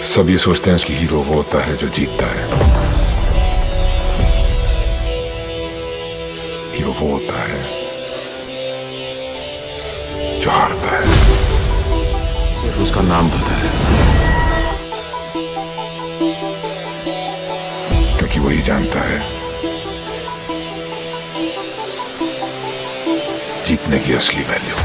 सब ये सोचते हैं कि हीरो वो होता है जो जीतता है। हीरो वो होता है जो हारता है। सिर्फ उसका नाम पता है, क्योंकि वही जानता है जीतने की असली वैल्यू।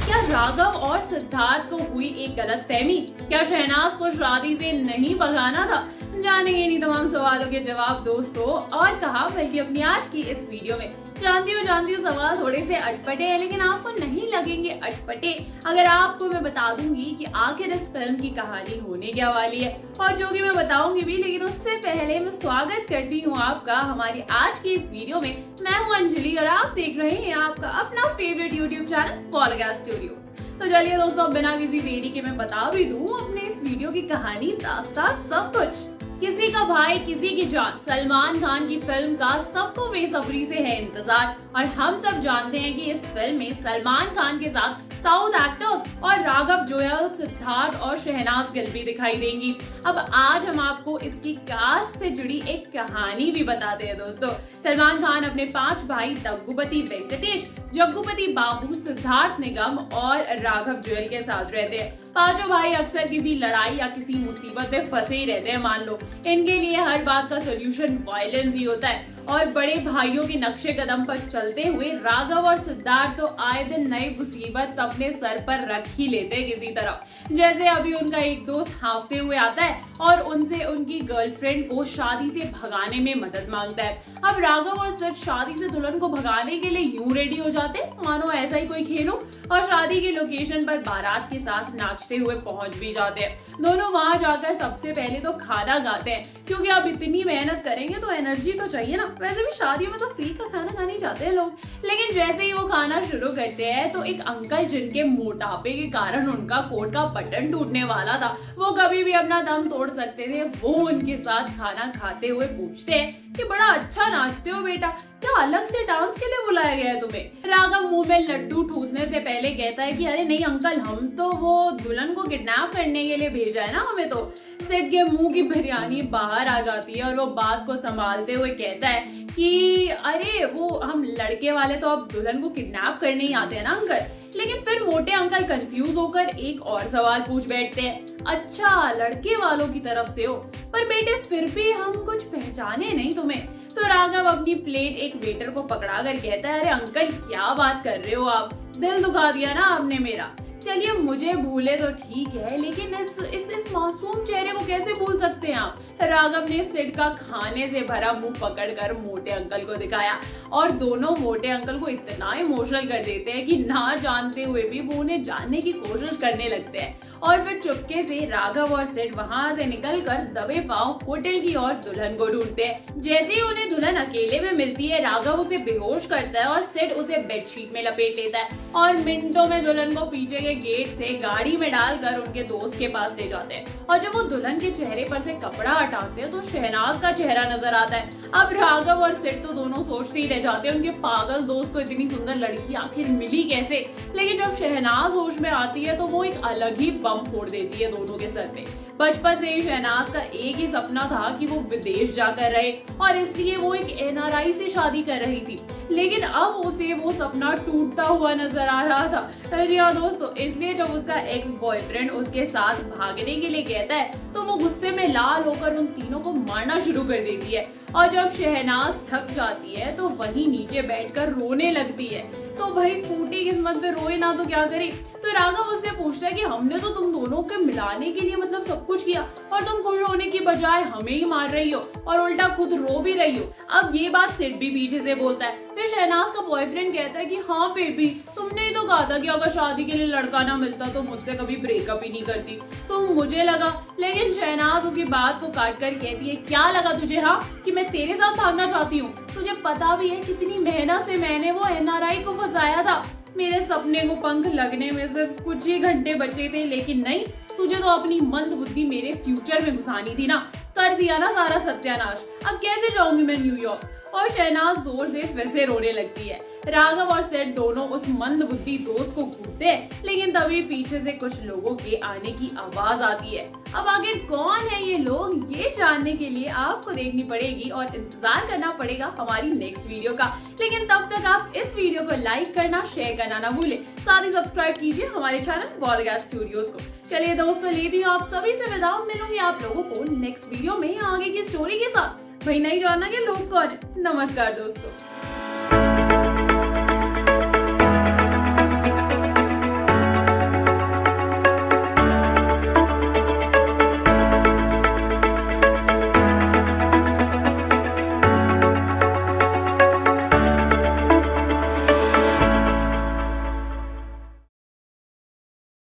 क्या राघव और सिद्धार्थ को हुई एक गलतफहमी? क्या शहनाज को शादी से नहीं भगाना था? जानेंगे इन्हीं तमाम सवालों के जवाब दोस्तों, और कहा बल्कि अपनी आज की इस वीडियो में। जानती हूँ सवाल थोड़े से अटपटे हैं, लेकिन आपको नहीं लगेंगे अटपटे अगर आपको मैं बता दूंगी कि आखिर इस फिल्म की कहानी होने क्या वाली है, और जो कि मैं बताऊंगी भी। लेकिन उससे पहले मैं स्वागत करती हूँ आपका हमारी आज की इस वीडियो में। मैं हूँ अंजलि और आप देख रहे हैं आपका अपना favourite YouTube channel podcast studios. तो चलिए दोस्तों, बिना किसी देरी के मैं बता भी दूं अपने इस वीडियो की कहानी, दास्तान, सब कुछ। किसी का भाई किसी की जान, सलमान खान की फिल्म का सबको बेसब्री से है इंतजार, और हम सब जानते हैं कि इस फिल्म में सलमान खान के साथ साउथ एक्टर्स और राघव जुयल, सिद्धार्थ और शहनाज गिल भी दिखाई देंगी। अब आज हम आपको इसकी कास्ट से जुड़ी एक कहानी भी बताते हैं दोस्तों। सलमान खान अपने 5 भाई दग्गुपति वेंकटेश, जग्गुपति बाबू, सिद्धार्थ निगम और राघव जुयल के साथ रहते हैं। पांचों भाई अक्सर किसी लड़ाई या किसी मुसीबत में फंसे ही रहते हैं। मान लो इनके लिए हर बात का सोल्यूशन वायलेंस ही होता है, और बड़े भाइयों के नक्शे कदम पर चलते हुए राघव और सिद्धार्थ तो आए दिन नई मुसीबत अपने सर पर रख ही लेते हैं किसी तरह। जैसे अभी उनका एक दोस्त हांफते हुए आता है और उनसे उनकी गर्लफ्रेंड को शादी से भगाने में मदद मांगता है। अब राघव और सिद्ध शादी से दुल्हन को भगाने के लिए यूं रेडी हो जाते हैं मानो ऐसा ही कोई खेल हो, और शादी के लोकेशन पर बारात के साथ नाचते हुए पहुंच भी जाते हैं। दोनों वहां जाकर सबसे पहले तो खाना खाते हैं, क्योंकि अब इतनी मेहनत करेंगे तो एनर्जी तो चाहिए ना। वैसे भी शादी में तो फ्री का खाना खाने जाते हैं लोग। लेकिन जैसे ही वो खाना शुरू करते हैं तो एक अंकल जिनके मोटापे के कारण उनका कोट का बटन टूटने वाला था, वो कभी भी अपना दम तोड़ सकते थे, वो उनके साथ खाना खाते हुए पूछते हैं कि बड़ा अच्छा नाचते हो बेटा, क्या अलग से डांस के लिए बुलाया गया है तुम्हें? राघव मुंह में लड्डू ठूसने से पहले कहता है कि अरे नहीं अंकल, हम तो वो दुल्हन को किडनैप करने के लिए भेजा है ना हमें तो। सिड के मुंह की बिरयानी बाहर आ जाती है और वो बात को संभालते हुए कहता है कि अरे वो हम लड़के वाले तो अब दुल्हन को किडनैप करने ही आते हैं ना अंकल। लेकिन फिर मोटे अंकल कंफ्यूज होकर एक और सवाल पूछ बैठते हैं, अच्छा लड़के वालों की तरफ से हो, पर बेटे फिर भी हम कुछ पहचाने नहीं तुम्हें। तो राघव अपनी प्लेट एक वेटर को पकड़ा कर कहता है, अरे अंकल क्या बात कर रहे हो आप, दिल दुखा दिया ना आपने मेरा। चलिए मुझे भूले तो ठीक है, लेकिन इस मासूम चेहरे को कैसे भूल सकते हैं आप? राघव ने सिड का खाने से भरा मुंह पकड़कर मोटे अंकल को दिखाया, और दोनों मोटे अंकल को इतना इमोशनल कर देते हैं कि ना जानते हुए भी वो उन्हें जानने की कोशिश करने लगते हैं। और फिर चुपके से राघव और सिड वहां से निकलकर दबे पांव होटल की ओर दुल्हन को ढूंढते हैं। जैसे ही उन्हें दुल्हन अकेले में मिलती है, राघव उसे बेहोश करता है और सिड उसे बेडशीट में लपेट लेता है, और मिनटों में दुल्हन को पीछे के गेट से गाड़ी में डालकर उनके दोस्त के पास ले जाते हैं। और जब वो दुल्हन के चेहरे पर से कपड़ा हटाते हैं तो शहनाज का चेहरा नजर आता है। अब राघव और सिड तो दोनों सोचते ही रह जाते हैं उनके पागल दोस्त को इतनी सुंदर लड़की आखिर मिली कैसे। लेकिन जब शहनाज होश में आती है तो वो एक अलग ही बम फोड़ देती है दोनों के सर पे। बचपन से ही शहनाज का एक ही सपना था कि वो विदेश जाकर रहे, और इसलिए वो एक एनआरआई से शादी कर रही थी। लेकिन अब उसे वो सपना टूटता हुआ नजर आ रहा था। जी हाँ दोस्तों, इसलिए जब उसका एक्स बॉयफ्रेंड उसके साथ भागने के लिए कहता है तो वो गुस्से में लाल होकर उन तीनों को मारना शुरू कर देती है। और जब शहनाज थक जाती है तो वहीं नीचे बैठकर रोने लगती है। तो भाई फूटी किस्मत पे रोए ना तो क्या करे। तो राघव उससे पूछता है कि हमने तो तुम दोनों के मिलाने के लिए मतलब सब कुछ किया, और तुम खुश होने की बजाय हमें ही मार रही हो और उल्टा खुद रो भी रही हो। अब ये बात सिड भी पीछे से बोलता है। फिर शहनाज का बॉयफ्रेंड कहता है कि हाँ बेबी, तुमने ही तो कहा था कि अगर शादी के लिए लड़का ना मिलता तो मुझसे कभी ब्रेकअप ही नहीं करती, तो मुझे लगा। लेकिन शहनाज उसकी बात को काट कर कहती है, क्या लगा तुझे हाँ कि मैं तेरे साथ भागना चाहती हूँ? तुझे पता भी है कितनी मेहनत से मैंने वो एनआरआई को फंसाया था। मेरे सपने को पंख लगने में सिर्फ कुछ ही घंटे बचे थे, लेकिन नहीं, तुझे तो अपनी मंद बुद्धि मेरे फ्यूचर में घुसानी थी ना, कर दिया ना सारा सत्यानाश, अब कैसे जाऊंगी मैं न्यूयॉर्क। और शहनाज जोर से फिर से रोने लगती है। राघव और सेठ दोनों उस मंद बुद्धि दोस्त को घूरते हैं, लेकिन तभी पीछे से कुछ लोगों के आने की आवाज आती है। अब आखिर कौन है ये लोग, ये जानने के लिए आपको देखनी पड़ेगी और इंतजार करना पड़ेगा हमारी नेक्स्ट वीडियो का। लेकिन तब तक आप इस वीडियो को लाइक करना, शेयर करना ना भूले, साथ ही सब्सक्राइब कीजिए हमारे चैनल बॉलीवुड स्टूडियोज को। चलिए दोस्तों, लेती हूँ आप सभी से विदा, मिलूंगी आप लोगों को नेक्स्ट वीडियो में आगे की स्टोरी के साथ। भाई नहीं जानना कि लोग कौन है। नमस्कार दोस्तों।